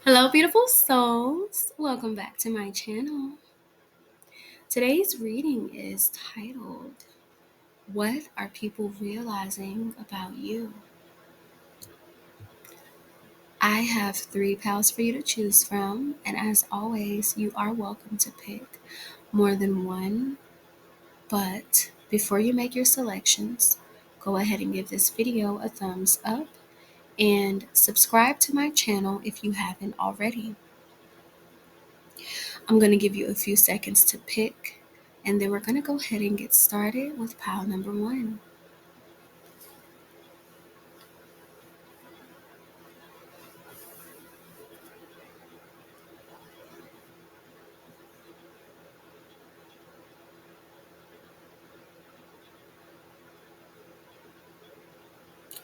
Hello, beautiful souls. Welcome back to my channel. Today's reading is titled, What Are People Realizing About You? I have 3 pals for you to choose from, and as always, you are welcome to pick more than one. But before you make your selections, go ahead and give this video a thumbs up and subscribe to my channel if you haven't already. I'm going to give you a few seconds to pick, and then we're going to go ahead and get started with pile number 1.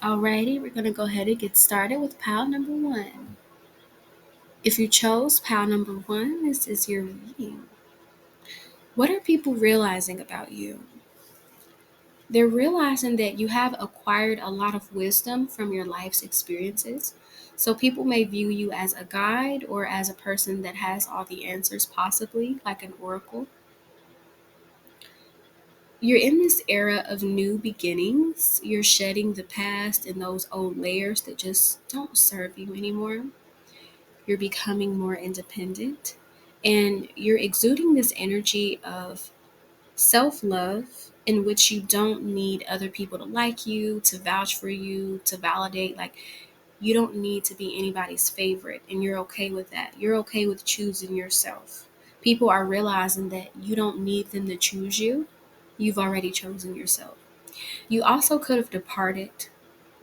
Alrighty, we're going to go ahead and get started with pile number 1. If you chose pile number 1, this is your reading. What are people realizing about you? They're realizing that you have acquired a lot of wisdom from your life's experiences. So people may view you as a guide or as a person that has all the answers, possibly like an oracle. You're in this era of new beginnings. You're shedding the past and those old layers that just don't serve you anymore. You're becoming more independent, and you're exuding this energy of self love in which you don't need other people to like you, to vouch for you, to validate. Like, you don't need to be anybody's favorite, and you're okay with that. You're okay with choosing yourself. People are realizing that you don't need them to choose you. You've already chosen yourself. You also could have departed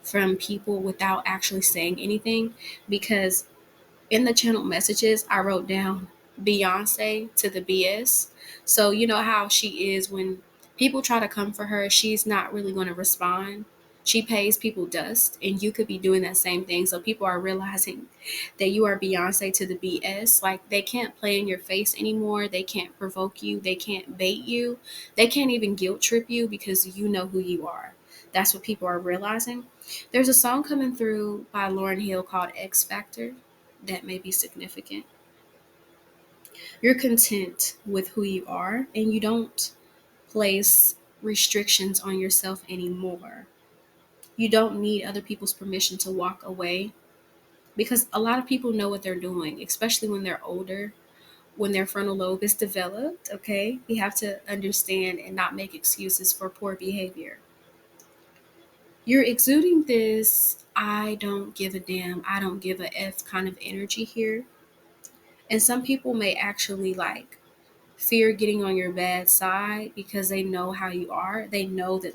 from people without actually saying anything, because in the channel messages, I wrote down Beyonce to the BS. So, you know how she is when people try to come for her, she's not really going to respond. She pays people dust, and you could be doing that same thing. So, people are realizing that you are Beyonce to the BS. Like, they can't play in your face anymore. They can't provoke you. They can't bait you. They can't even guilt trip you because you know who you are. That's what people are realizing. There's a song coming through by Lauryn Hill called X Factor that may be significant. You're content with who you are, and you don't place restrictions on yourself anymore. You don't need other people's permission to walk away, because a lot of people know what they're doing, especially when they're older, when their frontal lobe is developed. Okay, we have to understand and not make excuses for poor behavior. You're exuding this I don't give a damn, I don't give a F kind of energy here. And some people may actually fear getting on your bad side because they know how you are. They know that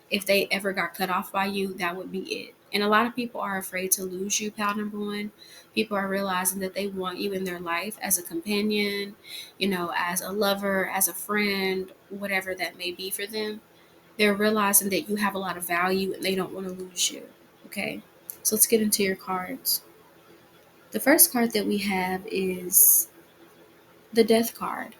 if they ever got cut off by you, that would be it. And a lot of people are afraid to lose you, pal number 1. People are realizing that they want you in their life as a companion, as a lover, as a friend, whatever that may be for them. They're realizing that you have a lot of value and they don't want to lose you. Okay. So let's get into your cards. The first card that we have is the Death card.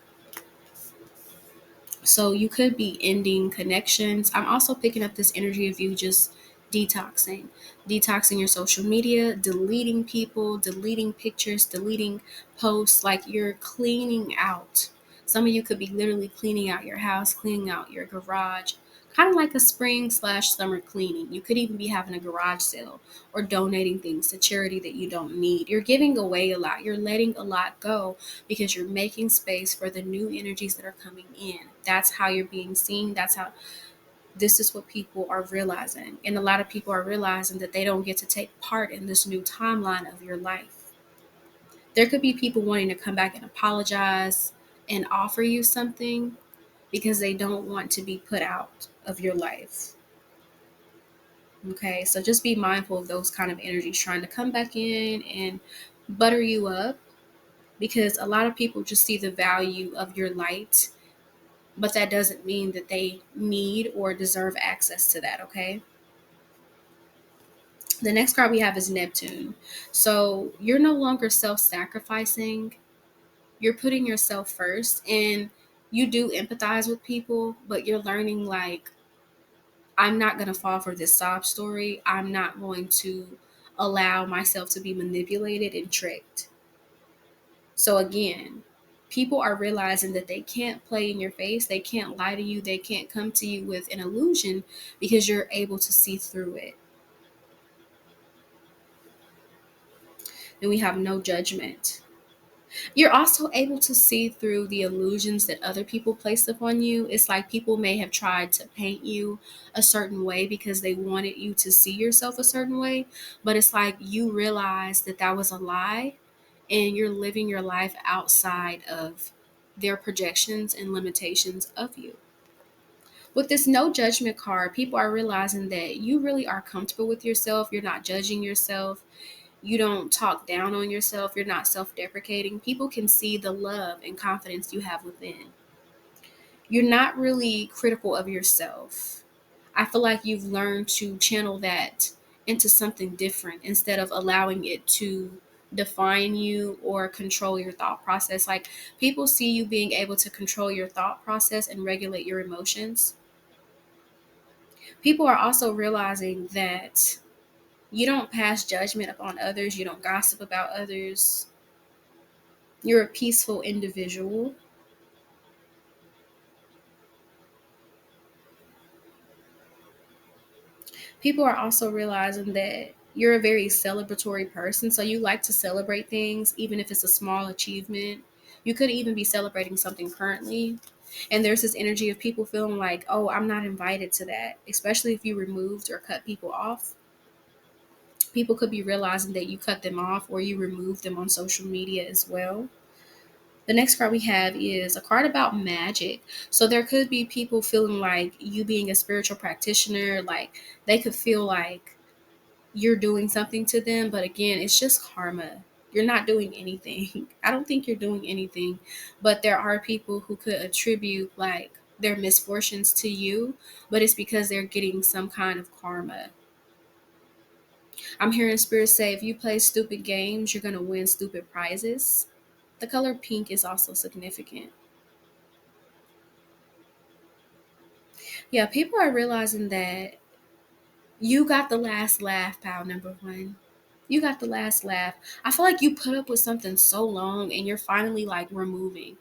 So you could be ending connections. I'm also picking up this energy of you just detoxing your social media, deleting people, deleting pictures, deleting posts. Like, you're cleaning out. Some of you could be literally cleaning out your house, cleaning out your garage, kind of like a spring/summer cleaning. You could even be having a garage sale or donating things to charity that you don't need. You're giving away a lot. You're letting a lot go because you're making space for the new energies that are coming in. That's how you're being seen. This is what people are realizing. And a lot of people are realizing that they don't get to take part in this new timeline of your life. There could be people wanting to come back and apologize and offer you something because they don't want to be put out of your life. Okay, so just be mindful of those kind of energies trying to come back in and butter you up, because a lot of people just see the value of your light, but that doesn't mean that they need or deserve access to that. Okay. The next card we have is Neptune. So you're no longer self-sacrificing. You're putting yourself first, and you do empathize with people, but you're learning, I'm not going to fall for this sob story. I'm not going to allow myself to be manipulated and tricked. So again, people are realizing that they can't play in your face, they can't lie to you, they can't come to you with an illusion because you're able to see through it. Then we have no judgment. You're also able to see through the illusions that other people place upon you. It's like people may have tried to paint you a certain way because they wanted you to see yourself a certain way, but it's like you realize that that was a lie and you're living your life outside of their projections and limitations of you. With this no judgment card, people are realizing that you really are comfortable with yourself. You're not judging yourself. You don't talk down on yourself. You're not self deprecating. People can see the love and confidence you have within. You're not really critical of yourself. I feel like you've learned to channel that into something different instead of allowing it to define you or control your thought process. Like people see you being able to control your thought process and regulate your emotions. People are also realizing that you don't pass judgment upon others, you don't gossip about others. You're a peaceful individual. People are also realizing that you're a very celebratory person. So you like to celebrate things, even if it's a small achievement. You could even be celebrating something currently. And there's this energy of people feeling like, oh, I'm not invited to that, especially if you removed or cut people off. People could be realizing that you cut them off or you removed them on social media as well. The next card we have is a card about magic. So there could be people feeling like you being a spiritual practitioner, like they could feel like you're doing something to them, but again, it's just karma. You're not doing anything. I don't think you're doing anything, but there are people who could attribute like their misfortunes to you, but it's because they're getting some kind of karma. I'm hearing spirit say if you play stupid games, you're going to win stupid prizes. The color pink is also significant. Yeah, people are realizing that you got the last laugh, pal number one. You got the last laugh. I feel like you put up with something so long and you're finally like removing.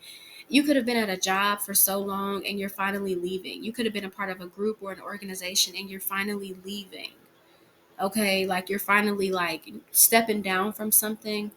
You could have been at a job for so long and you're finally leaving. You could have been a part of a group or an organization and you're finally leaving. Okay, like you're finally like stepping down from something,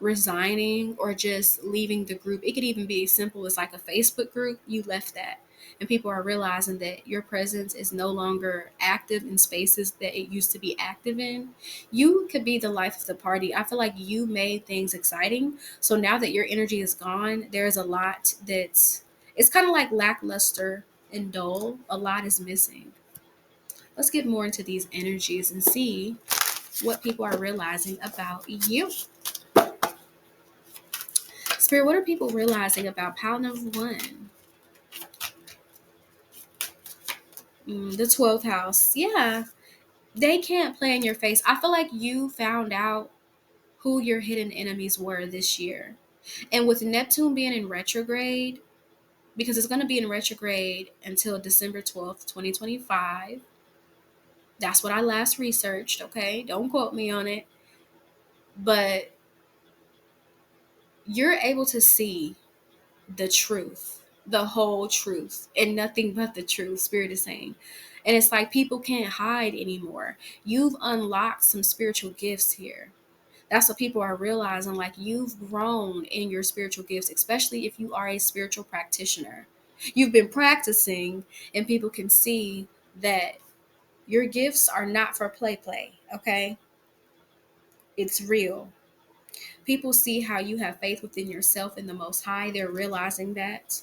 resigning, or just leaving the group. It could even be as simple as like a Facebook group. You left that and people are realizing that your presence is no longer active in spaces that it used to be active in. You could be the life of the party. I feel like you made things exciting, so now that your energy is gone, there's a lot that's, it's kind of like lackluster and dull. A lot is missing. Let's get more into these energies and see what people are realizing about you. Spirit, what are people realizing about pile number one? The 12th house. Yeah, they can't play in your face. I feel like you found out who your hidden enemies were this year. And with Neptune being in retrograde, because it's going to be in retrograde until December 12th, 2025. That's what I last researched, okay? Don't quote me on it. But you're able to see the truth, the whole truth, and nothing but the truth, Spirit is saying. And it's like people can't hide anymore. You've unlocked some spiritual gifts here. That's what people are realizing. Like you've grown in your spiritual gifts, especially if you are a spiritual practitioner. You've been practicing, and people can see that your gifts are not for play, okay? It's real. People see how you have faith within yourself and the Most High. They're realizing that.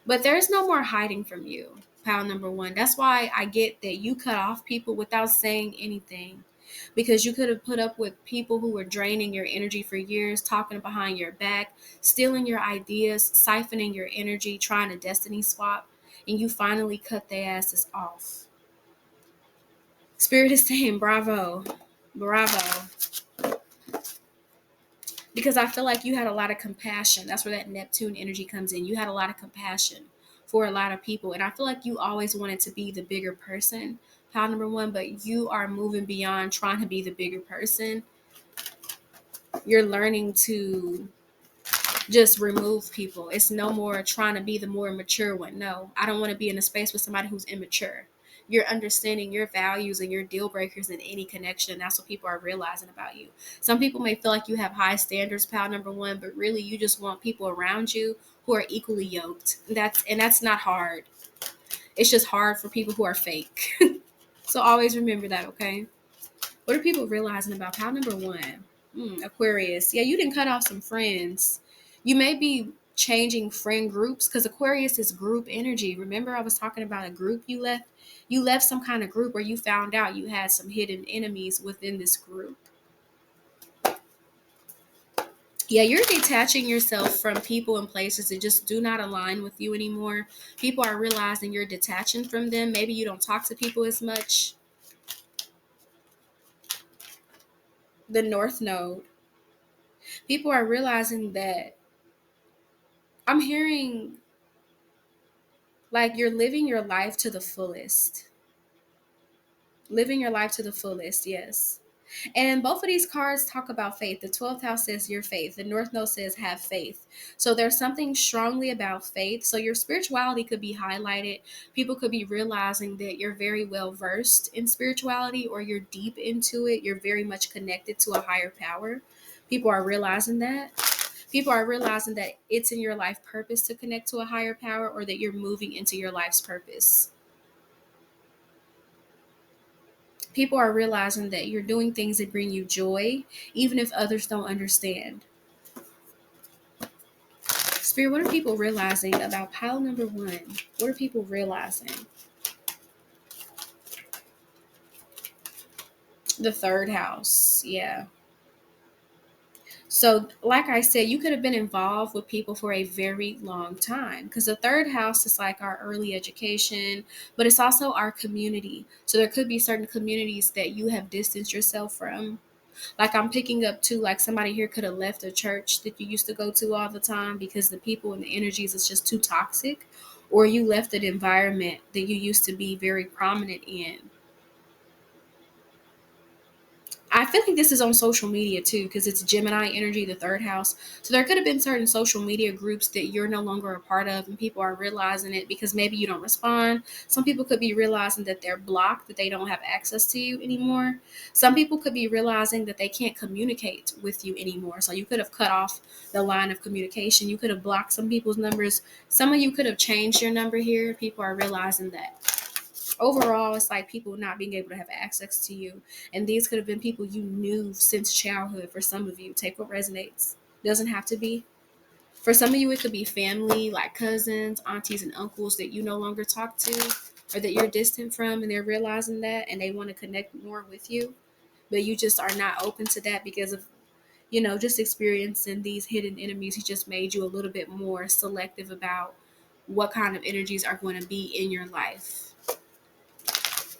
But there's no more hiding from you, pile number one. That's why I get that you cut off people without saying anything. Because you could have put up with people who were draining your energy for years, talking behind your back, stealing your ideas, siphoning your energy, trying to destiny swap, and you finally cut their asses off. Spirit is saying bravo, bravo. Because I feel like you had a lot of compassion. That's where that Neptune energy comes in. You had a lot of compassion for a lot of people. And I feel like you always wanted to be the bigger person, pile number one, but you are moving beyond trying to be the bigger person. You're learning to just remove people. It's no more trying to be the more mature one. No, I don't want to be in a space with somebody who's immature. You're understanding your values and your deal breakers in any connection. That's what people are realizing about you. Some people may feel like you have high standards, pal number one, but really you just want people around you who are equally yoked. That's not hard. It's just hard for people who are fake. So always remember that, okay? What are people realizing about pal number one? Aquarius. Yeah, you didn't cut off some friends. You may be changing friend groups because Aquarius is group energy. Remember, I was talking about a group you left? You left some kind of group where you found out you had some hidden enemies within this group. Yeah, you're detaching yourself from people and places that just do not align with you anymore. People are realizing you're detaching from them. Maybe you don't talk to people as much. The North Node. People are realizing that I'm hearing like you're living your life to the fullest. Living your life to the fullest, yes. And both of these cards talk about faith. The 12th house says your faith. The North Node says have faith. So there's something strongly about faith. So your spirituality could be highlighted. People could be realizing that you're very well versed in spirituality or you're deep into it. You're very much connected to a higher power. People are realizing that. People are realizing that it's in your life purpose to connect to a higher power or that you're moving into your life's purpose. People are realizing that you're doing things that bring you joy, even if others don't understand. Spirit, what are people realizing about pile number one? What are people realizing? The third house. Yeah. So, like I said, you could have been involved with people for a very long time because the third house is like our early education, but it's also our community. So, there could be certain communities that you have distanced yourself from. Like I'm picking up too, like somebody here could have left a church that you used to go to all the time because the people and the energies is just too toxic, or you left an environment that you used to be very prominent in. I feel like this is on social media too, because it's Gemini energy, the third house. So there could have been certain social media groups that you're no longer a part of, and people are realizing it because maybe you don't respond. Some people could be realizing that they're blocked, that they don't have access to you anymore. Some people could be realizing that they can't communicate with you anymore. So you could have cut off the line of communication. You could have blocked some people's numbers. Some of you could have changed your number here. People are realizing that overall it's like people not being able to have access to you, and these could have been people you knew since childhood. For some of you, take what resonates. Doesn't have to be. For some of you it could be family, like cousins, aunties, and uncles that you no longer talk to or that you're distant from, and they're realizing that and they want to connect more with you, but you just are not open to that because of just experiencing these hidden enemies. He just made you a little bit more selective about what kind of energies are going to be in your life.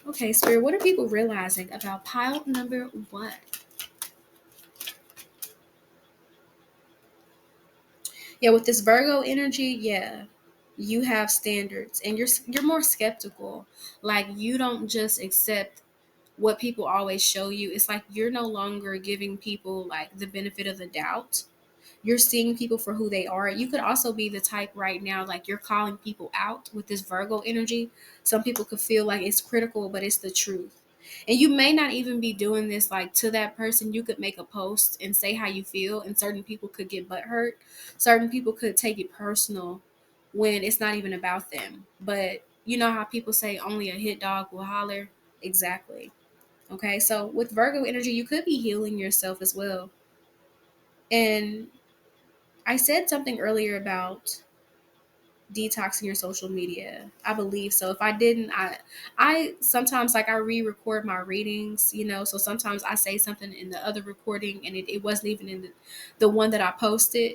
Okay, Spirit, what are people realizing about pile number one? Yeah, with this Virgo energy, yeah, you have standards and you're more skeptical. Like you don't just accept what people always show you. It's like you're no longer giving people like the benefit of the doubt. You're seeing people for who they are. You could also be the type right now, like you're calling people out with this Virgo energy. Some people could feel like it's critical, but it's the truth. And you may not even be doing this like to that person. You could make a post and say how you feel, and certain people could get butthurt. Certain people could take it personal when it's not even about them. But you know how people say only a hit dog will holler? Exactly. Okay, so with Virgo energy, you could be healing yourself as well. And I said something earlier about detoxing your social media. I believe so. If I didn't, I sometimes like I re-record my readings, so sometimes I say something in the other recording and it wasn't even in the one that I posted.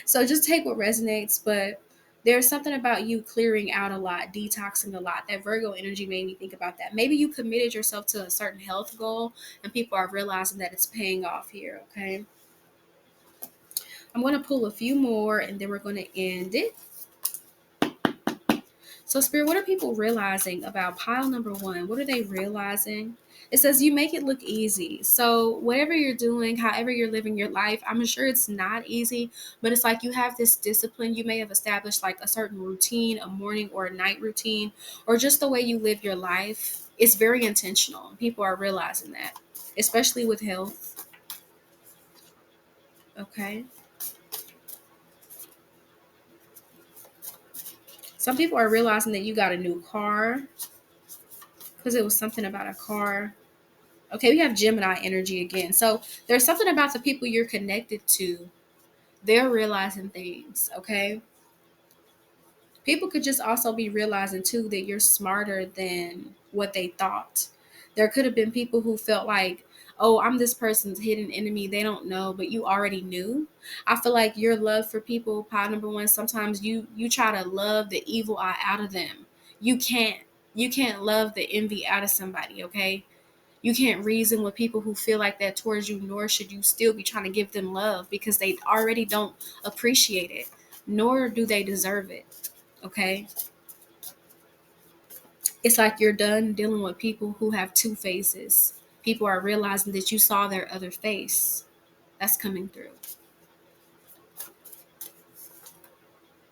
So just take what resonates, but there's something about you clearing out a lot, detoxing a lot. That Virgo energy made me think about that. Maybe you committed yourself to a certain health goal and people are realizing that it's paying off here, okay? I'm going to pull a few more and then we're going to end it. So, Spirit, what are people realizing about pile number one? What are they realizing? It says you make it look easy. So, whatever you're doing, however you're living your life, I'm sure it's not easy, but it's like you have this discipline. You may have established like a certain routine, a morning or a night routine, or just the way you live your life. It's very intentional. People are realizing that, especially with health. Okay. Some people are realizing that you got a new car because it was something about a car. Okay, we have Gemini energy again. So there's something about the people you're connected to. They're realizing things, okay? People could just also be realizing too that you're smarter than what they thought. There could have been people who felt like, oh, I'm this person's hidden enemy. They don't know, but you already knew. I feel like your love for people, pile number one, sometimes you try to love the evil eye out of them. You can't. You can't love the envy out of somebody, okay? You can't reason with people who feel like that towards you, nor should you still be trying to give them love because they already don't appreciate it, nor do they deserve it. Okay? It's like you're done dealing with people who have two faces. People are realizing that you saw their other face. That's coming through.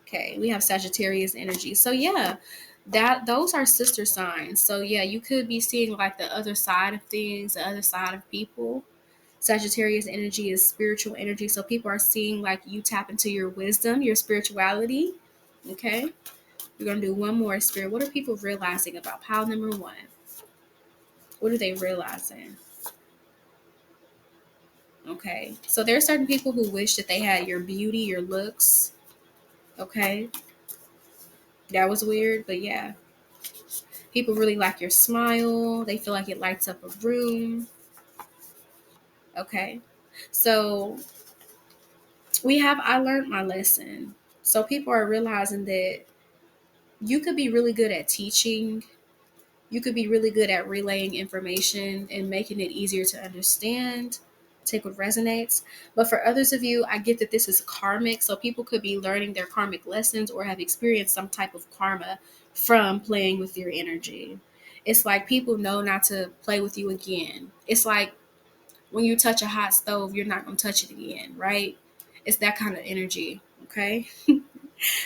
Okay, we have Sagittarius energy. So yeah, that those are sister signs. So yeah, you could be seeing like the other side of things, the other side of people. Sagittarius energy is spiritual energy. So people are seeing like you tap into your wisdom, your spirituality. Okay. We're going to do one more, Spirit. What are people realizing about pile number one? What are they realizing? Okay. So there are certain people who wish that they had your beauty, your looks. Okay. That was weird, but yeah. People really like your smile. They feel like it lights up a room. Okay. So we have I learned my lesson. So people are realizing that you could be really good at teaching. You could be really good at relaying information and making it easier to understand. Take what resonates. But for others of you, I get that this is karmic. So people could be learning their karmic lessons or have experienced some type of karma from playing with your energy. It's like people know not to play with you again. It's like when you touch a hot stove, you're not going to touch it again, right? It's that kind of energy. Okay.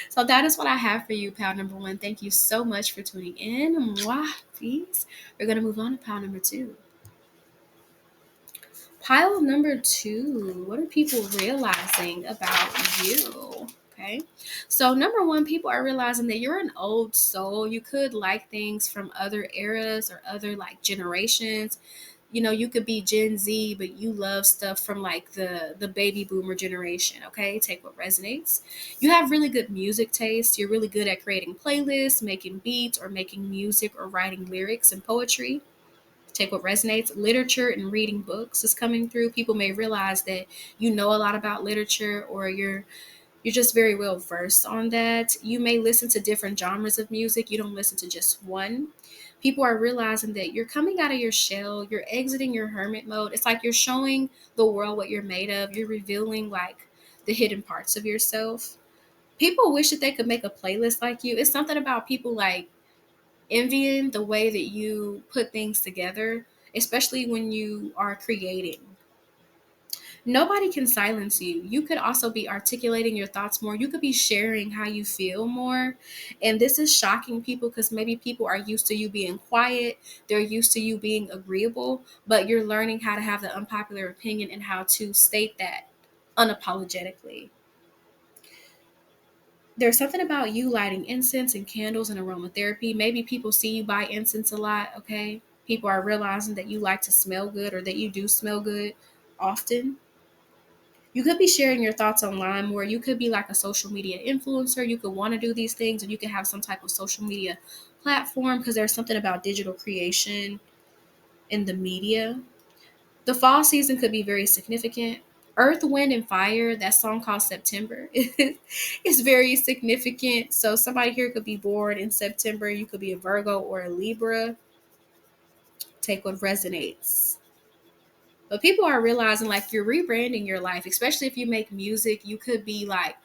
So that is what I have for you, pal number one. Thank you so much for tuning in. Mwah, peace. We're going to move on to pile number two. Pile number two. What are people realizing about you? Okay. So, number one, people are realizing that you're an old soul. You could like things from other eras or other like generations. You know, you could be Gen Z, but you love stuff from like the baby boomer generation. Okay, take what resonates. You have really good music taste. You're really good at creating playlists, making beats, or making music or writing lyrics and poetry. Take what resonates. Literature and reading books is coming through. People may realize that you know a lot about literature, or you're just very well versed on that. You may listen to different genres of music. You don't listen to just one. People are realizing that you're coming out of your shell. You're exiting your hermit mode. It's like you're showing the world what you're made of. You're revealing like the hidden parts of yourself. People wish that they could make a playlist like you. It's something about people like envying the way that you put things together, especially when you are creating. Nobody can silence you. You could also be articulating your thoughts more. You could be sharing how you feel more. And this is shocking people because maybe people are used to you being quiet. They're used to you being agreeable, but you're learning how to have the unpopular opinion and how to state that unapologetically. There's something about you lighting incense and candles and aromatherapy. Maybe people see you buy incense a lot, okay? People are realizing that you like to smell good or that you do smell good often. You could be sharing your thoughts online more. You could be like a social media influencer. You could want to do these things, and you could have some type of social media platform because there's something about digital creation in the media. The fall season could be very significant. Earth, Wind, and Fire, that song called September, is very significant. So somebody here could be born in September. You could be a Virgo or a Libra. Take what resonates. But people are realizing like you're rebranding your life, especially if you make music. You could be like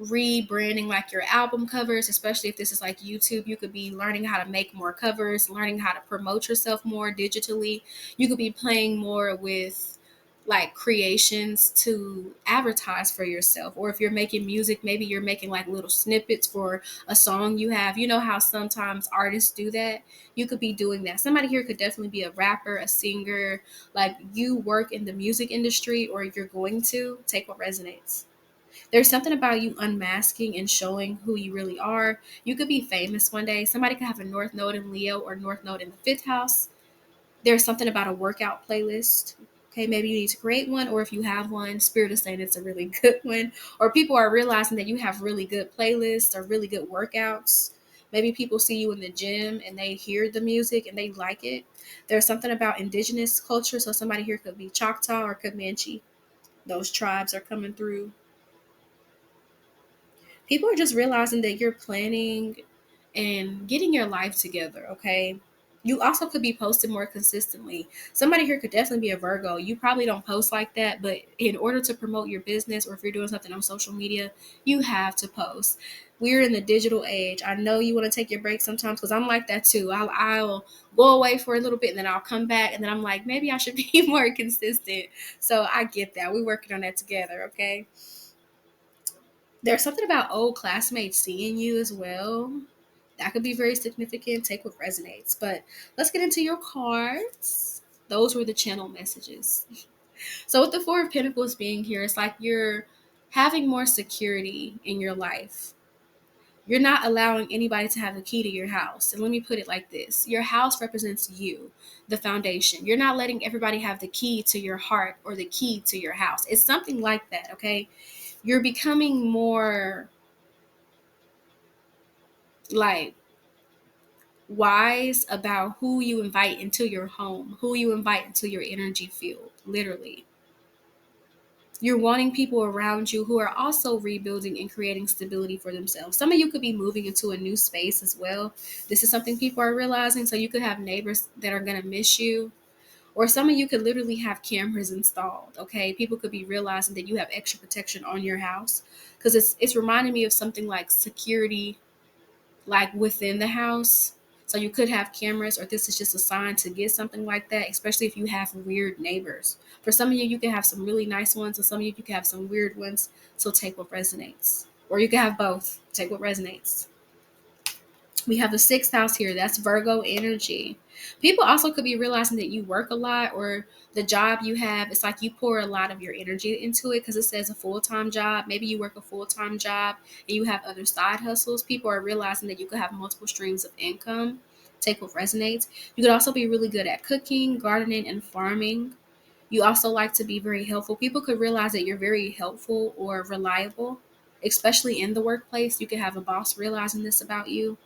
rebranding like your album covers, especially if this is like YouTube. You could be learning how to make more covers, learning how to promote yourself more digitally. You could be playing more with like creations to advertise for yourself. Or if you're making music, maybe you're making like little snippets for a song you have. You know how sometimes artists do that? You could be doing that. Somebody here could definitely be a rapper, a singer. Like, you work in the music industry, or you're going to take what resonates. There's something about you unmasking and showing who you really are. You could be famous one day. Somebody could have a North Node in Leo or North Node in the fifth house. There's something about a workout playlist. Okay, maybe you need to create one, or if you have one, Spirit is saying it's a really good one. Or people are realizing that you have really good playlists or really good workouts. Maybe people see you in the gym and they hear the music and they like it. There's something about indigenous culture. So somebody here could be Choctaw or Comanche. Those tribes are coming through. People are just realizing that you're planning and getting your life together, okay? You also could be posting more consistently. Somebody here could definitely be a Virgo. You probably don't post like that, but in order to promote your business, or if you're doing something on social media, you have to post. We're in the digital age. I know you want to take your break sometimes, because I'm like that too. I'll go away for a little bit and then I'll come back and then I'm like, maybe I should be more consistent. So I get that. We're working on that together, okay? There's something about old classmates seeing you as well. That could be very significant. Take what resonates. But let's get into your cards. Those were the channel messages. So with the Four of Pentacles being here, it's like you're having more security in your life. You're not allowing anybody to have the key to your house. And let me put it like this. Your house represents you, the foundation. You're not letting everybody have the key to your heart or the key to your house. It's something like that, okay? You're becoming more like wise about who you invite into your home, who you invite into your energy field, literally. You're wanting people around you who are also rebuilding and creating stability for themselves. Some of you could be moving into a new space as well. This is something people are realizing. So you could have neighbors that are going to miss you. Or some of you could literally have cameras installed, okay? People could be realizing that you have extra protection on your house. Because it's reminding me of something like security, like within the house. So you could have cameras, or this is just a sign to get something like that, especially if you have weird neighbors. For some of you, you can have some really nice ones, and some of you can have some weird ones. So take what resonates. Or you can have both. Take what resonates. We have the sixth house here. That's Virgo energy. People also could be realizing that you work a lot, or the job you have, it's like you pour a lot of your energy into it, because it says a full-time job. Maybe you work a full-time job and you have other side hustles. People are realizing that you could have multiple streams of income. Take what resonates. You could also be really good at cooking, gardening, and farming. You also like to be very helpful. People could realize that you're very helpful or reliable, especially in the workplace. You could have a boss realizing this about you.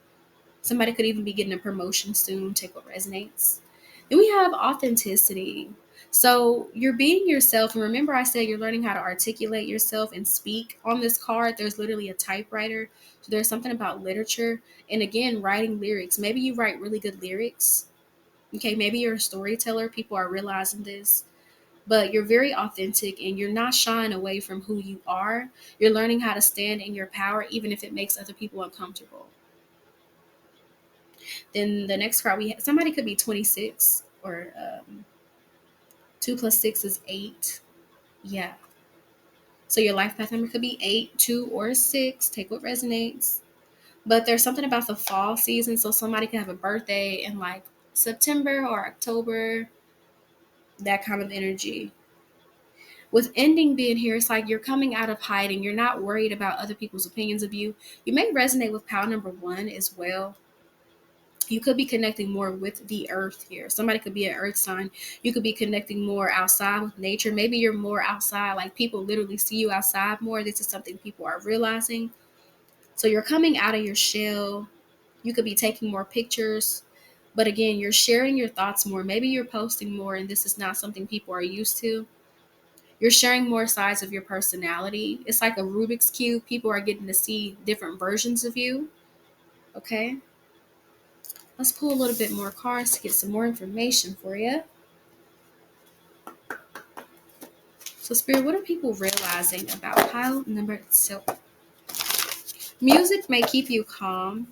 Somebody could even be getting a promotion soon. Take what resonates. Then we have authenticity. So you're being yourself. And remember, I said you're learning how to articulate yourself and speak. On this card, there's literally a typewriter. So there's something about literature. And again, writing lyrics. Maybe you write really good lyrics. Okay, maybe you're a storyteller. People are realizing this. But you're very authentic and you're not shying away from who you are. You're learning how to stand in your power, even if it makes other people uncomfortable. Then the next card we have, somebody could be 26, or 2 plus 6 is 8. Yeah. So your life path number could be 8, 2, or 6. Take what resonates. But there's something about the fall season. So somebody could have a birthday in like September or October, that kind of energy. With ending being here, it's like you're coming out of hiding. You're not worried about other people's opinions of you. You may resonate with pile number 1 as well. You could be connecting more with the earth here. Somebody could be an earth sign. You could be connecting more outside with nature. Maybe you're more outside, like people literally see you outside more. This is something people are realizing. So you're coming out of your shell. You could be taking more pictures. But again, you're sharing your thoughts more. Maybe you're posting more, and this is not something people are used to. You're sharing more sides of your personality. It's like a Rubik's Cube. People are getting to see different versions of you. Okay. Let's pull a little bit more cards to get some more information for you. So, Spirit, what are people realizing about pile number 2? Music may keep you calm.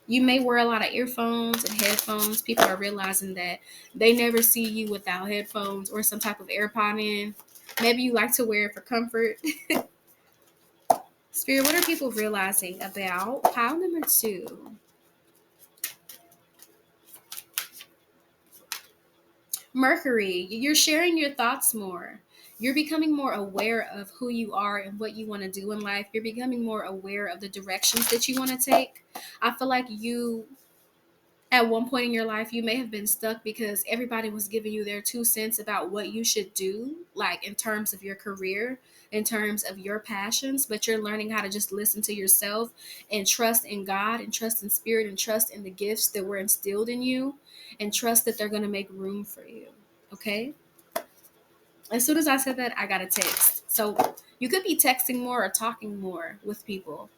You may wear a lot of earphones and headphones. People are realizing that they never see you without headphones or some type of AirPod in. Maybe you like to wear it for comfort. Spirit, what are people realizing about pile number 2? Mercury, you're sharing your thoughts more. You're becoming more aware of who you are and what you want to do in life. You're becoming more aware of the directions that you want to take. I feel like you, at one point in your life, you may have been stuck because everybody was giving you their 2 cents about what you should do, like in terms of your career, in terms of your passions, but you're learning how to just listen to yourself and trust in God and trust in spirit and trust in the gifts that were instilled in you and trust that they're going to make room for you. Okay? As soon as I said that, I got a text. So you could be texting more or talking more with people,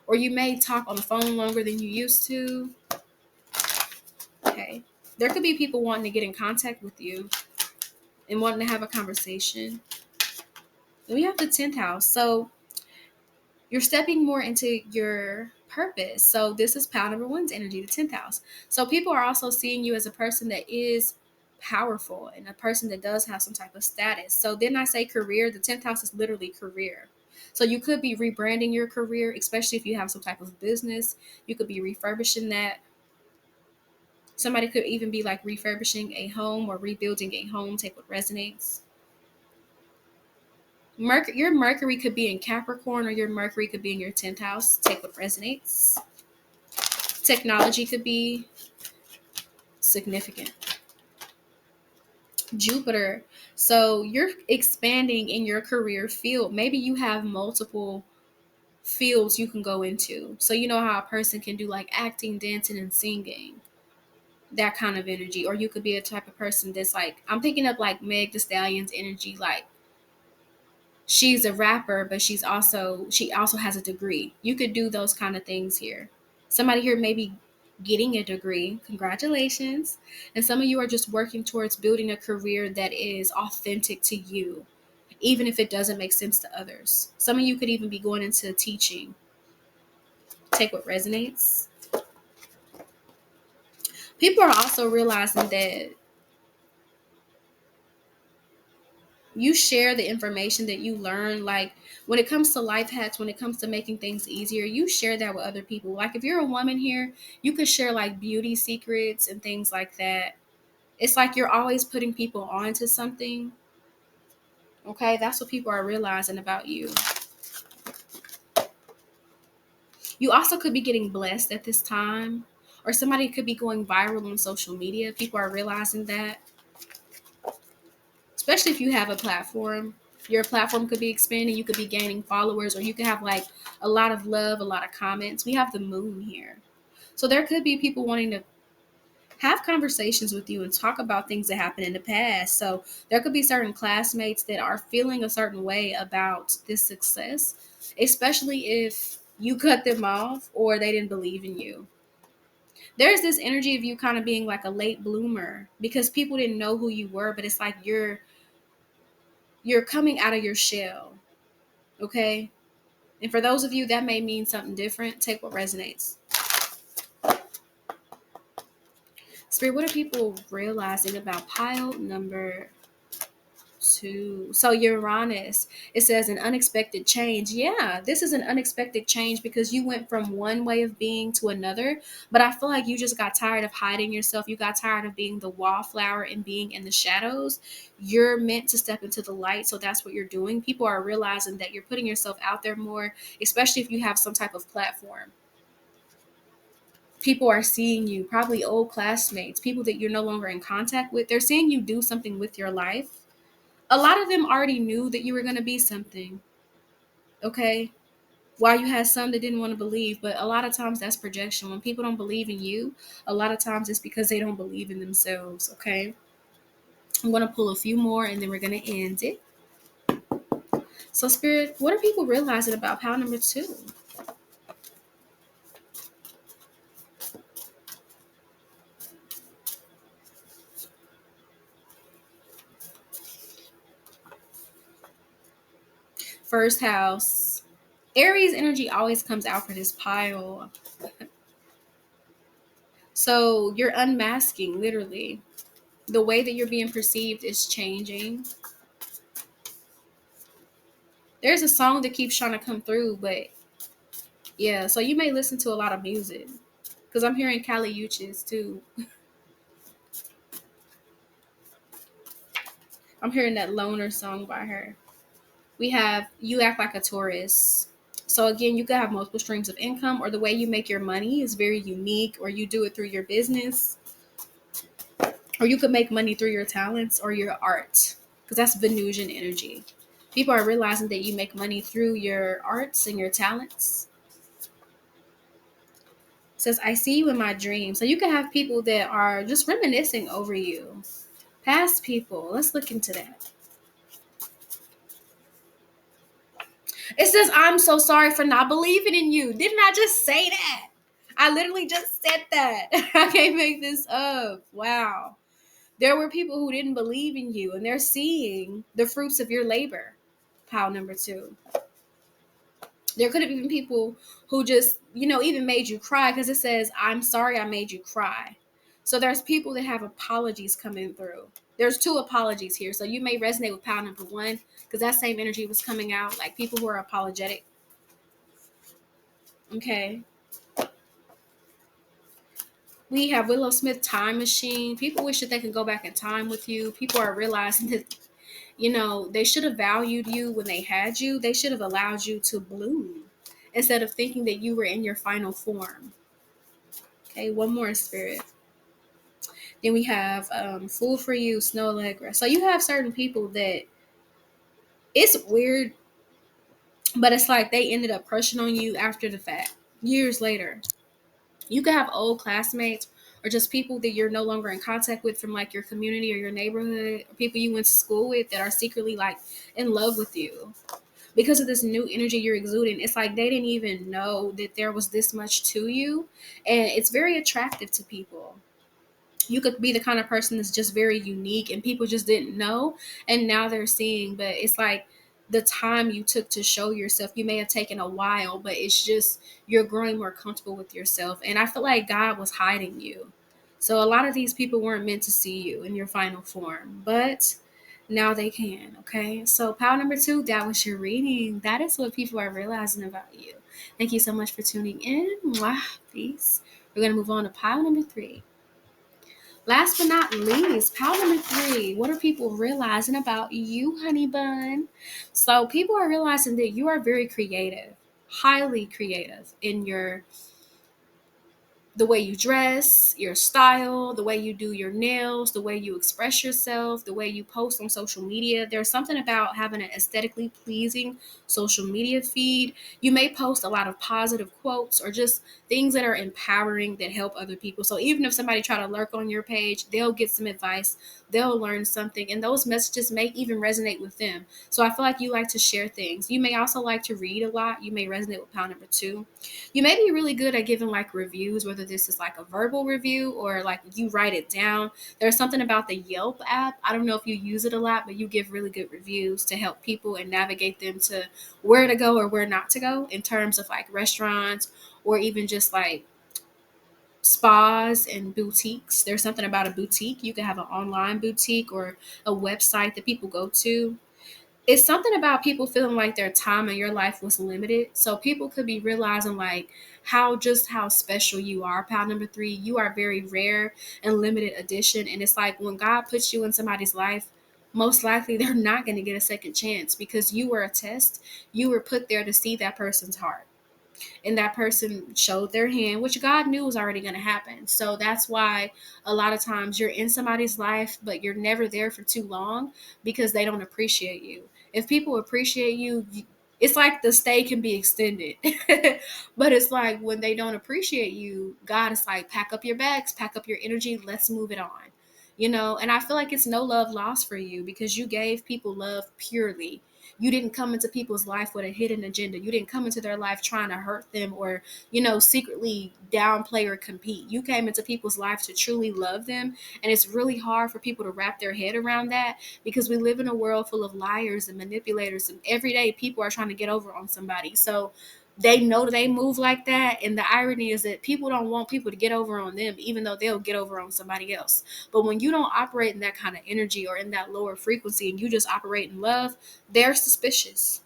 or you may talk on the phone longer than you used to. Okay. There could be people wanting to get in contact with you and wanting to have a conversation. We have the 10th house. So you're stepping more into your purpose. So this is pile number 1's energy, the 10th house. So people are also seeing you as a person that is powerful and a person that does have some type of status. So then I say career, the 10th house is literally career. So you could be rebranding your career, especially if you have some type of business. You could be refurbishing that. Somebody could even be like refurbishing a home or rebuilding a home. Take what resonates. Your Mercury could be in Capricorn or your Mercury could be in your 10th house. Take what resonates. Technology could be significant. Jupiter. So you're expanding in your career field. Maybe you have multiple fields you can go into. So you know how a person can do like acting, dancing, and singing. That kind of energy. Or you could be a type of person that's like, I'm picking up like Meg Thee Stallion's energy, like she's a rapper, but she also has a degree. You could do those kind of things here. Somebody here may be getting a degree. Congratulations. And some of you are just working towards building a career that is authentic to you, even if it doesn't make sense to others. Some of you could even be going into teaching. Take what resonates. People are also realizing that you share the information that you learn, like when it comes to life hacks, when it comes to making things easier, you share that with other people. Like if you're a woman here, you could share like beauty secrets and things like that. It's like you're always putting people onto something. Okay, that's what people are realizing about you. You also could be getting blessed at this time, or somebody could be going viral on social media. People are realizing that, especially if you have a platform. Your platform could be expanding, you could be gaining followers, or you could have like a lot of love, a lot of comments. We have the moon here. So there could be people wanting to have conversations with you and talk about things that happened in the past. So there could be certain classmates that are feeling a certain way about this success, especially if you cut them off or they didn't believe in you. There's this energy of you kind of being like a late bloomer because people didn't know who you were, but it's like you're coming out of your shell. Okay? And for those of you that may mean something different, take what resonates. Spirit, what are people realizing about pile number 2? So Uranus, it says an unexpected change. Yeah, this is an unexpected change because you went from one way of being to another. But I feel like you just got tired of hiding yourself. You got tired of being the wallflower and being in the shadows. You're meant to step into the light. So that's what you're doing. People are realizing that you're putting yourself out there more, especially if you have some type of platform. People are seeing you, probably old classmates, people that you're no longer in contact with. They're seeing you do something with your life. A lot of them already knew that you were going to be something. Okay. While you had some that didn't want to believe, but a lot of times that's projection. When people don't believe in you, a lot of times it's because they don't believe in themselves. Okay. I'm going to pull a few more and then we're going to end it. So, Spirit, what are people realizing about pile number 2? First house. Aries energy always comes out for this pile. So you're unmasking, literally. The way that you're being perceived is changing. There's a song that keeps trying to come through, but yeah, so you may listen to a lot of music. Because I'm hearing Kali Uchis too. I'm hearing that loner song by her. We have You Act Like a Taurus. So again, you could have multiple streams of income, or the way you make your money is very unique, or you do it through your business, or you could make money through your talents or your art, because that's Venusian energy. People are realizing that you make money through your arts and your talents. It says, I see you in my dreams. So you can have people that are just reminiscing over you. Past people. Let's look into that. It says, I'm so sorry for not believing in you. Didn't I just say that? I literally just said that. I can't make this up. Wow. There were people who didn't believe in you, and they're seeing the fruits of your labor. Pile number 2. There could have been people who just, even made you cry, because it says, I'm sorry I made you cry. So there's people that have apologies coming through. There's 2 apologies here. So you may resonate with pile number 1, because that same energy was coming out, like people who are apologetic. Okay. We have Willow Smith Time Machine. People wish that they could go back in time with you. People are realizing that, they should have valued you when they had you. They should have allowed you to bloom instead of thinking that you were in your final form. Okay, one more, Spirit. Then we have Fool for You, Snow Allegra. So you have certain people that, it's weird, but it's like they ended up crushing on you after the fact, years later. You could have old classmates or just people that you're no longer in contact with from like your community or your neighborhood, or people you went to school with that are secretly like in love with you because of this new energy you're exuding. It's like they didn't even know that there was this much to you, and it's very attractive to people. You could be the kind of person that's just very unique and people just didn't know, and now they're seeing. But it's like the time you took to show yourself, you may have taken a while, but it's just you're growing more comfortable with yourself. And I feel like God was hiding you. So a lot of these people weren't meant to see you in your final form, but now they can. Okay, so pile number 2, that was your reading. That is what people are realizing about you. Thank you so much for tuning in. Mwah, peace. We're going to move on to pile number 3. Last but not least, pile number 3. What are people realizing about you, honey bun? So people are realizing that you are very creative, highly creative in the way you dress, your style, the way you do your nails, the way you express yourself, the way you post on social media. There's something about having an aesthetically pleasing social media feed. You may post a lot of positive quotes or just things that are empowering that help other people. So even if somebody try to lurk on your page, they'll get some advice, they'll learn something, and those messages may even resonate with them. So I feel like you like to share things. You may also like to read a lot. You may resonate with pile number 2. You may be really good at giving like reviews, whether this is like a verbal review or like you write it down. There's something about the Yelp app. I don't know if you use it a lot, but you give really good reviews to help people and navigate them to where to go or where not to go in terms of like restaurants or even just like spas and boutiques. There's something about a boutique. You can have an online boutique or a website that people go to. It's something about people feeling like their time in your life was limited. So people could be realizing like how special you are. Pile number 3, you are very rare and limited edition. And it's like when God puts you in somebody's life, most likely they're not going to get a second chance because you were a test. You were put there to see that person's heart. And that person showed their hand, which God knew was already going to happen. So that's why a lot of times you're in somebody's life, but you're never there for too long because they don't appreciate you. If people appreciate you, it's like the stay can be extended. But it's like when they don't appreciate you, God is like, pack up your bags, pack up your energy, let's move it on. And I feel like it's no love lost for you because you gave people love purely. You didn't come into people's life with a hidden agenda. You didn't come into their life trying to hurt them or, secretly downplay or compete. You came into people's life to truly love them. And it's really hard for people to wrap their head around that because we live in a world full of liars and manipulators. And every day people are trying to get over on somebody. So they know they move like that. And the irony is that people don't want people to get over on them, even though they'll get over on somebody else. But when you don't operate in that kind of energy or in that lower frequency and you just operate in love, they're suspicious.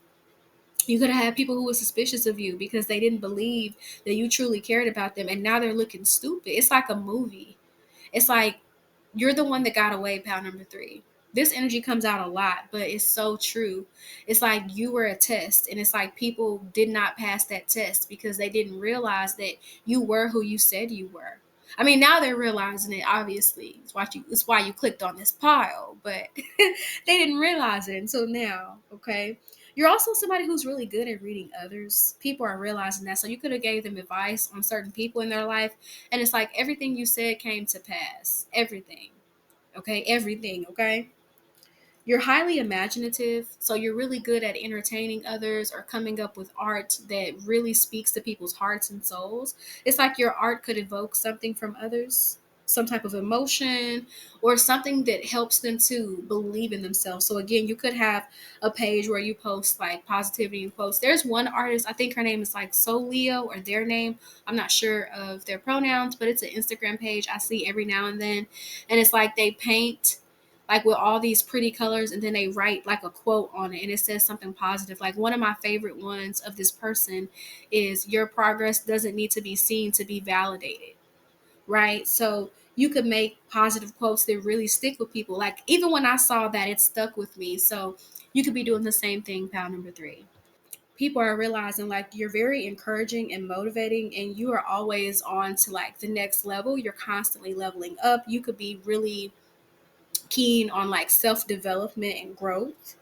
You could have had people who were suspicious of you because they didn't believe that you truly cared about them. And now they're looking stupid. It's like a movie. It's like you're the one that got away, pound number 3. This energy comes out a lot, but it's so true. It's like you were a test, and it's like people did not pass that test because they didn't realize that you were who you said you were. I mean, now they're realizing it, obviously. It's why you clicked on this pile, but they didn't realize it until now, okay? You're also somebody who's really good at reading others. People are realizing that. So you could have gave them advice on certain people in their life, and it's like everything you said came to pass. Everything. Okay? Everything, okay? You're highly imaginative, so you're really good at entertaining others or coming up with art that really speaks to people's hearts and souls. It's like your art could evoke something from others, some type of emotion or something that helps them to believe in themselves. So again, you could have a page where you post like positivity and quotes. There's one artist, I think her name is like soooo or their name. I'm not sure of their pronouns, but it's an Instagram page I see every now and then. And it's like they paint like with all these pretty colors and then they write like a quote on it and it says something positive. Like one of my favorite ones of this person is your progress doesn't need to be seen to be validated, right? So you could make positive quotes that really stick with people. Like even when I saw that, it stuck with me. So you could be doing the same thing, pound number 3. People are realizing like you're very encouraging and motivating and you are always on to like the next level. You're constantly leveling up. You could be really keen on like self-development and growth,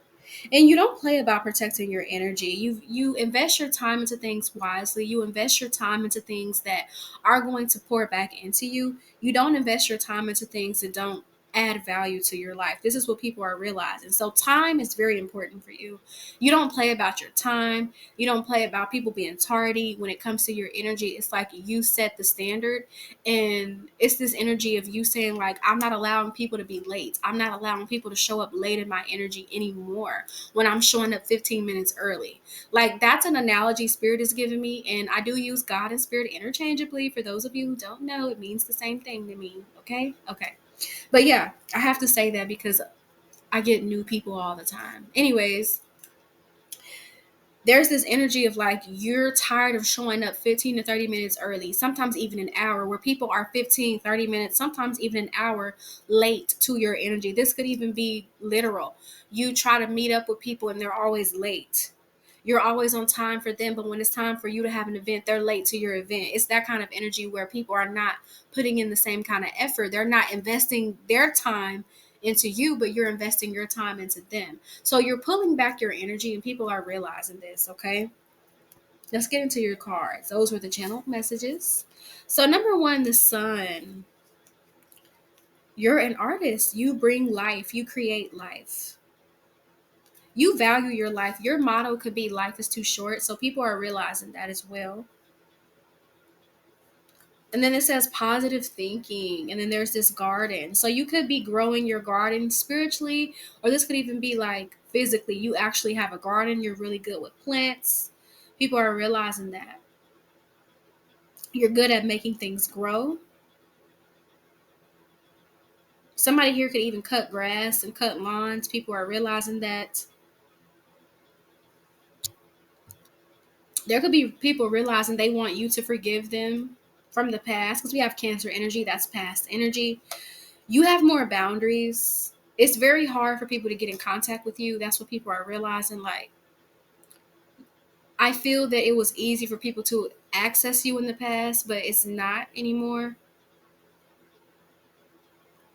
and you don't play about protecting your energy. You invest your time into things wisely. You invest your time into things that are going to pour back into you. You don't invest your time into things that don't add value to your life. This is what people are realizing. So time is very important for you. You don't play about your time. You don't play about people being tardy. When it comes to your energy, it's like you set the standard, and it's this energy of you saying like, I'm not allowing people to be late. I'm not allowing people to show up late in my energy anymore when I'm showing up 15 minutes early. Like that's an analogy Spirit is giving me. And I do use God and Spirit interchangeably. For those of you who don't know, it means the same thing to me. Okay. Okay. But yeah, I have to say that because I get new people all the time. Anyways, there's this energy of like you're tired of showing up 15 to 30 minutes early, sometimes even an hour, where people are 15, 30 minutes, sometimes even an hour late to your energy. This could even be literal. You try to meet up with people and they're always late. You're always on time for them, but when it's time for you to have an event, they're late to your event. It's that kind of energy where people are not putting in the same kind of effort. They're not investing their time into you, but you're investing your time into them. So you're pulling back your energy, and people are realizing this, okay? Let's get into your cards. Those were the channel messages. So, number 1, the sun. You're an artist. You bring life, you create life. You value your life. Your motto could be life is too short. So, people are realizing that as well. And then it says positive thinking. And then there's this garden. So you could be growing your garden spiritually, or this could even be like physically. You actually have a garden. You're really good with plants. People are realizing that. You're good at making things grow. Somebody here could even cut grass and cut lawns. People are realizing that. There could be people realizing they want you to forgive them from the past, because we have Cancer energy. That's past energy. You have more boundaries. It's very hard for people to get in contact with you. That's what people are realizing. Like, I feel that it was easy for people to access you in the past, but it's not anymore.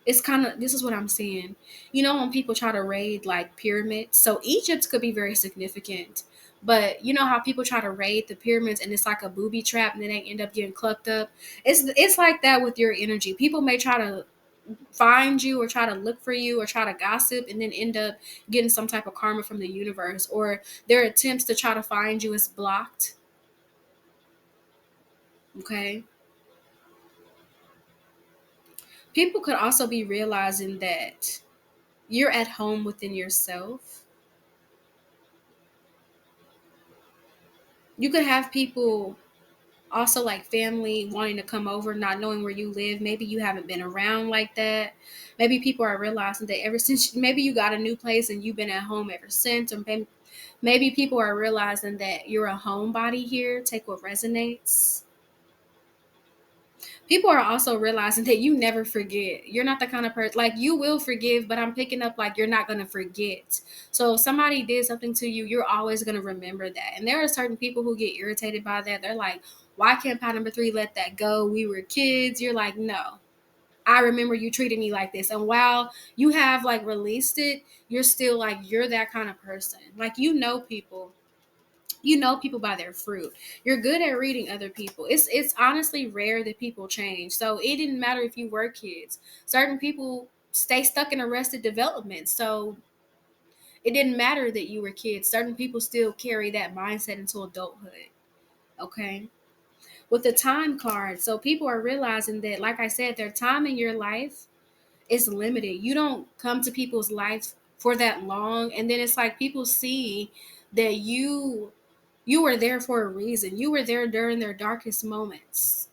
It's kind of, this is what I'm seeing. When people try to raid like pyramids, so Egypt could be very significant, but you know how people try to raid the pyramids and it's like a booby trap and then they end up getting clucked up. It's like that with your energy. People may try to find you or try to look for you or try to gossip and then end up getting some type of karma from the universe, or their attempts to try to find you is blocked. Okay. People could also be realizing that you're at home within yourself. You could have people also like family wanting to come over, not knowing where you live. Maybe you haven't been around like that. Maybe people are realizing that ever since maybe you got a new place and you've been at home ever since, or maybe people are realizing that you're a homebody here. Take what resonates. People are also realizing that you never forget. You're not the kind of person, like, you will forgive, but I'm picking up like you're not going to forget. So if somebody did something to you, you're always going to remember that. And there are certain people who get irritated by that. They're like, why can't pot number 3 let that go? We were kids. You're like, no, I remember you treated me like this. And while you have like released it, you're still like, you're that kind of person. Like, you know people by their fruit. You're good at reading other people. It's honestly rare that people change. So it didn't matter if you were kids. Certain people stay stuck in arrested development. So it didn't matter that you were kids. Certain people still carry that mindset into adulthood. Okay. With the time card, so people are realizing that, like I said, their time in your life is limited. You don't come to people's life for that long, and then it's like people see that you were there for a reason. You were there during their darkest moments.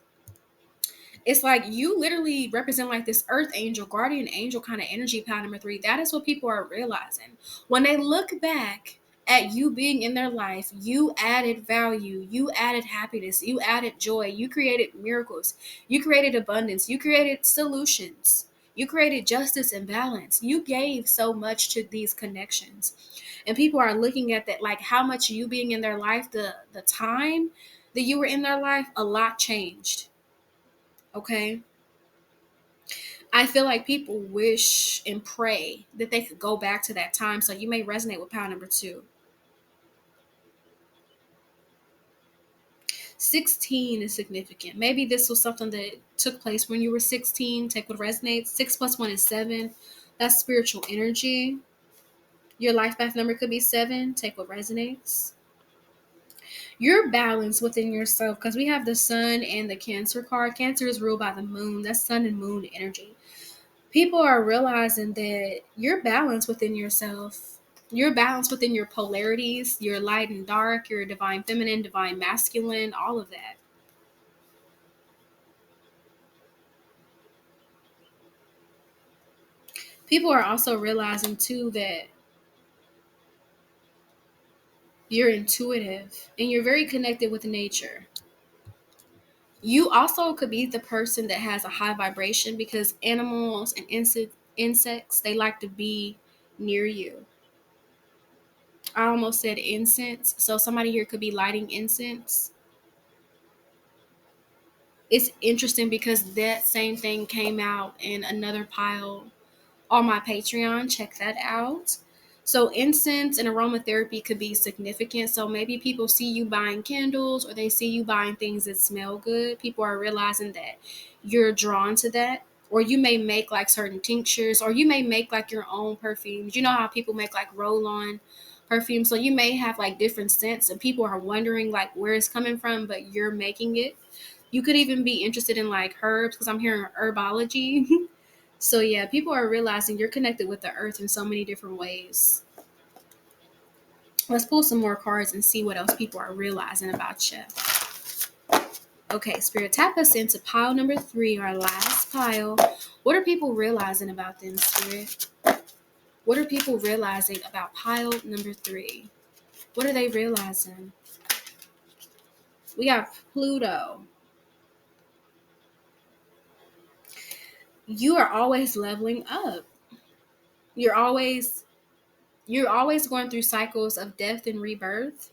It's like you literally represent like this earth angel, guardian angel kind of energy, pound number 3. That is what people are realizing. When they look back at you being in their life, you added value, you added happiness, you added joy, you created miracles, you created abundance, you created solutions, you created justice and balance. You gave so much to these connections. And people are looking at that, like how much you being in their life, the time that you were in their life, a lot changed. Okay. I feel like people wish and pray that they could go back to that time. So you may resonate with pound number 2. 16 is significant. Maybe this was something that took place when you were 16. Take what resonates. 6 plus 1 is 7. That's spiritual energy. Your life path number could be 7. Take what resonates. You're balanced within yourself, because we have the sun and the Cancer card. Cancer is ruled by the moon. That's sun and moon energy. People are realizing that you're balanced within yourself. You're balanced within your polarities, your light and dark, your divine feminine, divine masculine, all of that. People are also realizing too that you're intuitive and you're very connected with nature. You also could be the person that has a high vibration, because animals and insects, they like to be near you. I almost said incense. So somebody here could be lighting incense. It's interesting because that same thing came out in another pile on my Patreon. Check that out. So incense and aromatherapy could be significant. So maybe people see you buying candles, or they see you buying things that smell good. People are realizing that you're drawn to that. Or you may make like certain tinctures, or you may make like your own perfumes. You know how people make like roll-on perfume. So you may have like different scents, and people are wondering like where it's coming from, but you're making it. You could even be interested in like herbs, because I'm hearing herbology. So yeah, people are realizing you're connected with the earth in so many different ways. Let's pull some more cards and see what else people are realizing about you. Okay, Spirit, tap us into pile number 3, our last pile. What are people realizing about them, Spirit? What are people realizing about pile number 3? What are they realizing? We got Pluto. You are always leveling up. You're always going through cycles of death and rebirth,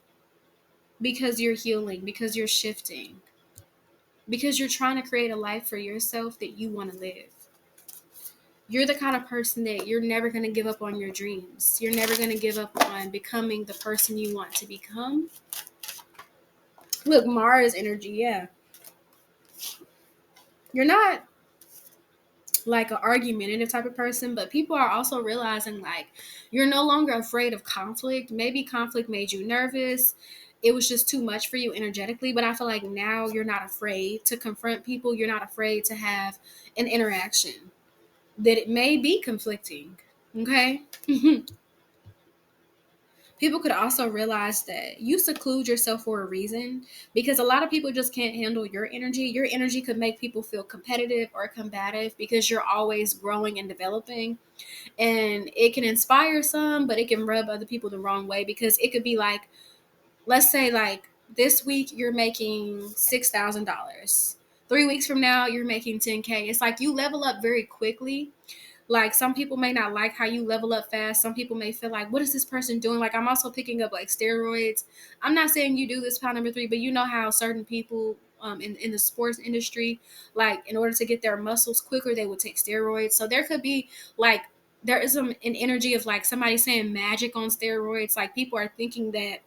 because you're healing, because you're shifting, because you're trying to create a life for yourself that you want to live. You're the kind of person that you're never going to give up on your dreams. You're never going to give up on becoming the person you want to become. Look, Mars energy, yeah. You're not like an argumentative type of person, but people are also realizing like you're no longer afraid of conflict. Maybe conflict made you nervous. It was just too much for you energetically, but I feel like now you're not afraid to confront people. You're not afraid to have an interaction that it may be conflicting. Okay? People could also realize that you seclude yourself for a reason because a lot of people just can't handle your energy. Your energy could make people feel competitive or combative because you're always growing and developing. And it can inspire some, but it can rub other people the wrong way because it could be like, let's say, like this week you're making $6,000. 3 weeks from now, you're making 10K. It's like you level up very quickly. Like some people may not like how you level up fast. Some people may feel like, what is this person doing? Like I'm also picking up like steroids. I'm not saying you do this, pound number 3, but you know how certain people in the sports industry, like in order to get their muscles quicker, they would take steroids. So there could be like, there is an energy of like somebody saying magic on steroids. Like people are thinking that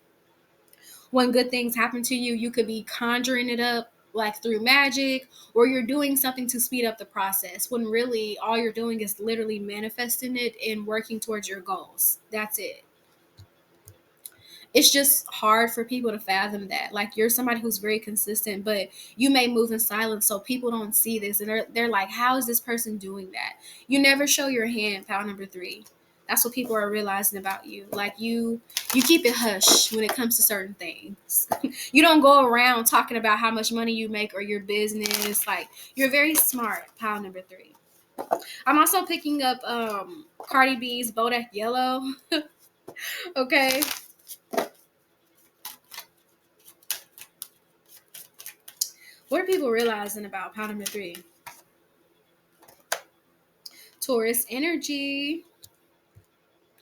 when good things happen to you, you could be conjuring it up like through magic, or you're doing something to speed up the process when really all you're doing is literally manifesting it and working towards your goals. That's it. It's just hard for people to fathom that. Like you're somebody who's very consistent, but you may move in silence so people don't see this and they're like, how is this person doing that? You never show your hand, pound number 3. That's what people are realizing about you. Like you keep it hush when it comes to certain things. You don't go around talking about how much money you make or your business. Like you're very smart, pound number 3. I'm also picking up Cardi B's Bodak Yellow. Okay. What are people realizing about pound number 3? Taurus energy.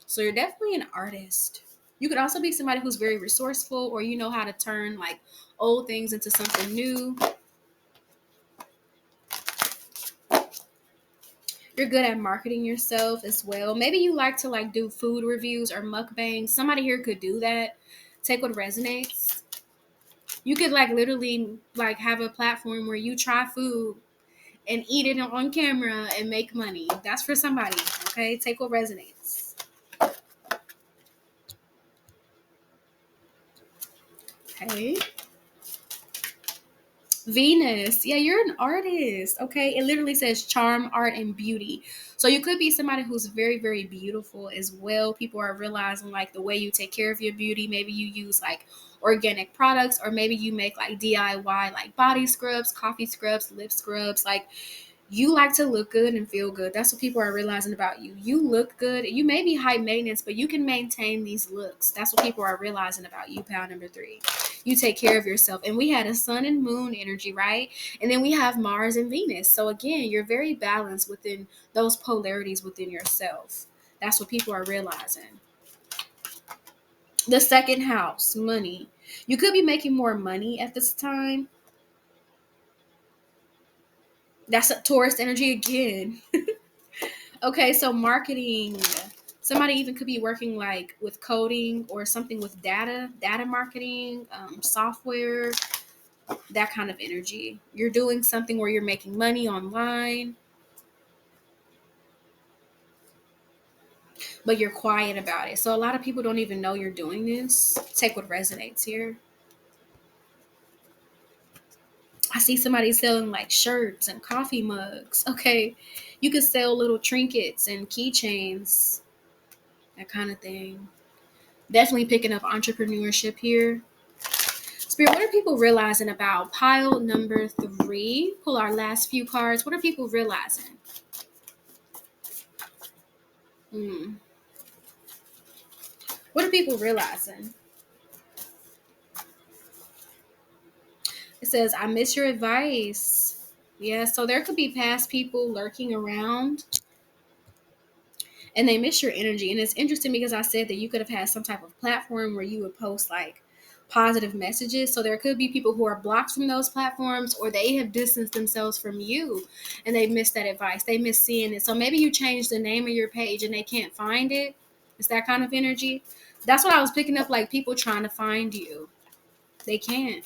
So you're definitely an artist. You could also be somebody who's very resourceful, or you know how to turn like old things into something new. You're good at marketing yourself as well. Maybe you like to like do food reviews or mukbangs. Somebody here could do that. Take what resonates. You could like literally like have a platform where you try food and eat it on camera and make money. That's for somebody. Okay, take what resonates. Okay. Venus. Yeah, you're an artist. Okay. It literally says charm, art, and beauty. So you could be somebody who's very, very beautiful as well. People are realizing like the way you take care of your beauty. Maybe you use like organic products, or maybe you make like DIY like body scrubs, coffee scrubs, lip scrubs. Like you like to look good and feel good. That's what people are realizing about you. You look good. You may be high maintenance, but you can maintain these looks. That's what people are realizing about you, pound number 3. You take care of yourself. And we had a sun and moon energy, right? And then we have Mars and Venus. So again, you're very balanced within those polarities within yourself. That's what people are realizing. The second house, money. You could be making more money at this time. That's a Taurus energy again. Okay, so marketing. Somebody even could be working like with coding or something with data marketing, software, that kind of energy. You're doing something where you're making money online, but you're quiet about it. So a lot of people don't even know you're doing this. Take what resonates here. I see somebody selling like shirts and coffee mugs. Okay, you could sell little trinkets and keychains, that kind of thing. Definitely picking up entrepreneurship here. Spirit, what are people realizing about pile number 3? Pull our last few cards. What are people realizing? Hmm. What are people realizing? It says, I miss your advice. Yeah, so there could be past people lurking around and they miss your energy. And it's interesting because I said that you could have had some type of platform where you would post like positive messages. So there could be people who are blocked from those platforms, or they have distanced themselves from you and they missed that advice. They miss seeing it. So maybe you changed the name of your page and they can't find it. It's that kind of energy. That's what I was picking up, like people trying to find you. They can't.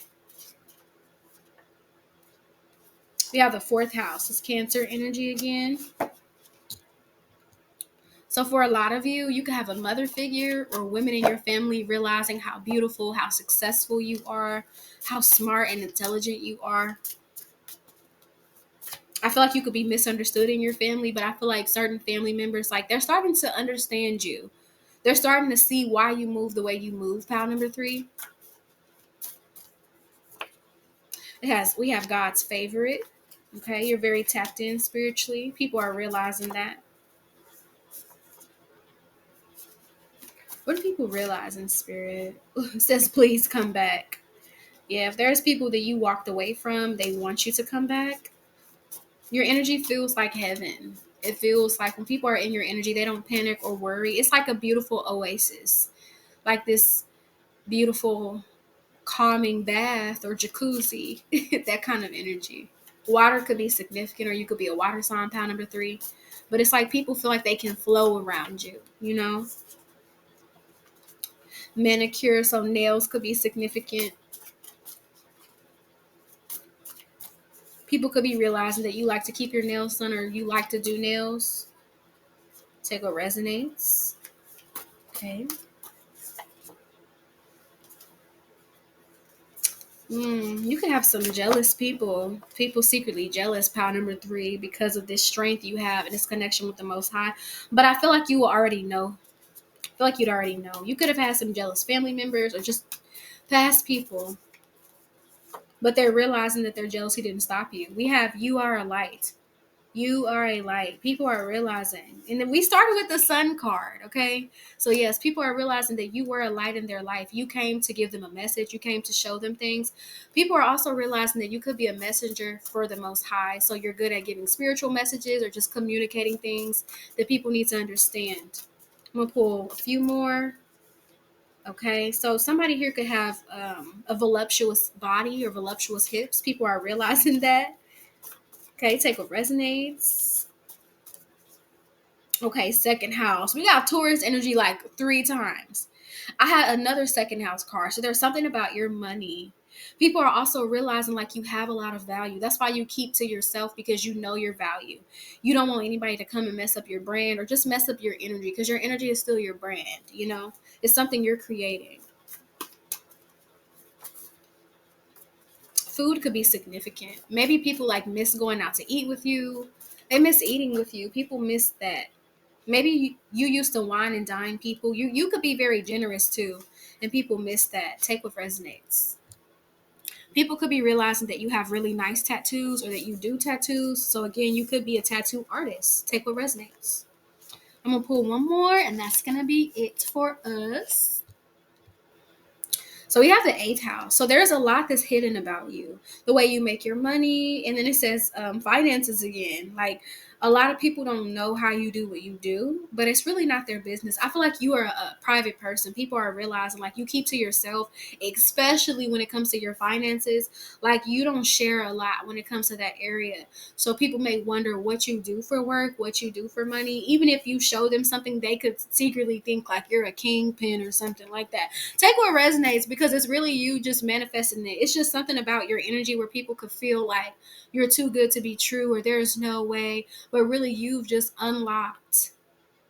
We have the fourth house. It's Cancer energy again. So for a lot of you, you could have a mother figure or women in your family realizing how beautiful, how successful you are, how smart and intelligent you are. I feel like you could be misunderstood in your family, but I feel like certain family members, like they're starting to understand you. They're starting to see why you move the way you move. Pile number 3. We have God's favorite. Okay, you're very tapped in spiritually. People are realizing that. What do people realize in spirit? It says, please come back. Yeah, if there's people that you walked away from, they want you to come back. Your energy feels like heaven. It feels like when people are in your energy, they don't panic or worry. It's like a beautiful oasis, like this beautiful calming bath or jacuzzi, that kind of energy. Water could be significant, or you could be a water sign, pound number 3. But it's like people feel like they can flow around you, you know? Manicure, so nails could be significant. People could be realizing that you like to keep your nails done or you like to do nails. Take what resonates. Okay. You can have some jealous people. People secretly jealous, pile number 3, because of this strength you have and this connection with the Most High. But I feel like you will already know. I feel like you'd already know. You could have had some jealous family members or just past people, but they're realizing that their jealousy didn't stop you. We have you are a light. You are a light. People are realizing. And then we started with the sun card, okay? So, yes, people are realizing that you were a light in their life. You came to give them a message. You came to show them things. People are also realizing that you could be a messenger for the Most High. So, you're good at giving spiritual messages or just communicating things that people need to understand. I'm going to pull a few more. Okay, so somebody here could have a voluptuous body or voluptuous hips. People are realizing that. Okay, take what resonates. Okay, second house. We got Taurus energy like 3 times. I had another second house card. So there's something about your money. People are also realizing like you have a lot of value. That's why you keep to yourself, because you know your value. You don't want anybody to come and mess up your brand or just mess up your energy, because your energy is still your brand, you know? It's something you're creating. Food could be significant. Maybe people like miss going out to eat with you. They miss eating with you. People miss that. Maybe you used to wine and dine people. You could be very generous too, and people miss that. Take what resonates. People could be realizing that you have really nice tattoos or that you do tattoos. So again, you could be a tattoo artist. Take what resonates. I'm gonna pull one more, and that's gonna be it for us. So we have the 8th house. So there's a lot that's hidden about you, the way you make your money. And then it says finances again. Like a lot of people don't know how you do what you do, but it's really not their business. I feel like you are a private person. People are realizing like you keep to yourself, especially when it comes to your finances. Like you don't share a lot when it comes to that area. So people may wonder what you do for work, what you do for money. Even if you show them something, they could secretly think like you're a kingpin or something like that. Take what resonates, because it's really you just manifesting it. It's just something about your energy where people could feel like you're too good to be true or there's no way, but really you've just unlocked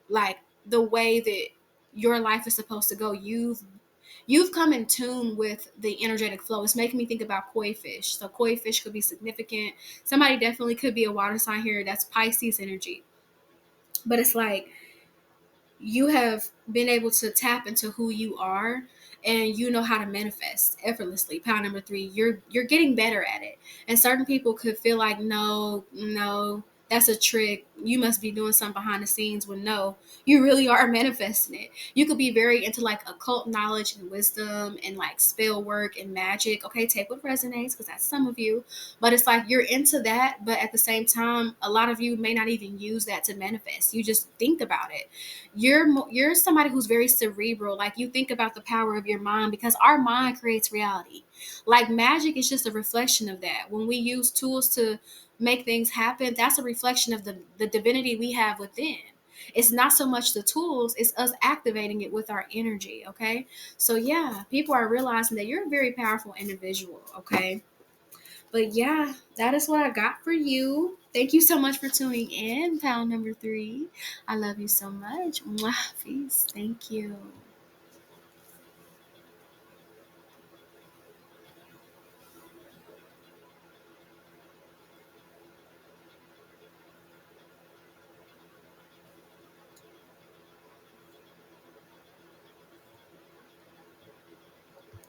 like the way that your life is supposed to go. You've come in tune with the energetic flow. It's making me think about koi fish. So koi fish could be significant. Somebody definitely could be a water sign here. That's Pisces energy. But it's like you have been able to tap into who you are, and you know how to manifest effortlessly. Pound number 3, you're getting better at it. And certain people could feel like no, that's a trick, you must be doing something behind the scenes. When no, you really are manifesting it. You could be very into like occult knowledge and wisdom and like spell work and magic. Okay, take what resonates, because that's some of you. But it's like you're into that, but at the same time a lot of you may not even use that to manifest. You just think about it. You're somebody who's very cerebral. Like you think about the power of your mind, because our mind creates reality. Like magic is just a reflection of that. When we use tools to make things happen, that's a reflection of the divinity we have within. It's not so much the tools, it's us activating it with our energy. Okay, so yeah, people are realizing that you're a very powerful individual. Okay, But yeah, that is what I got for you. Thank you so much for tuning in, pound number 3. I love you so much. Mwah, peace. Thank you.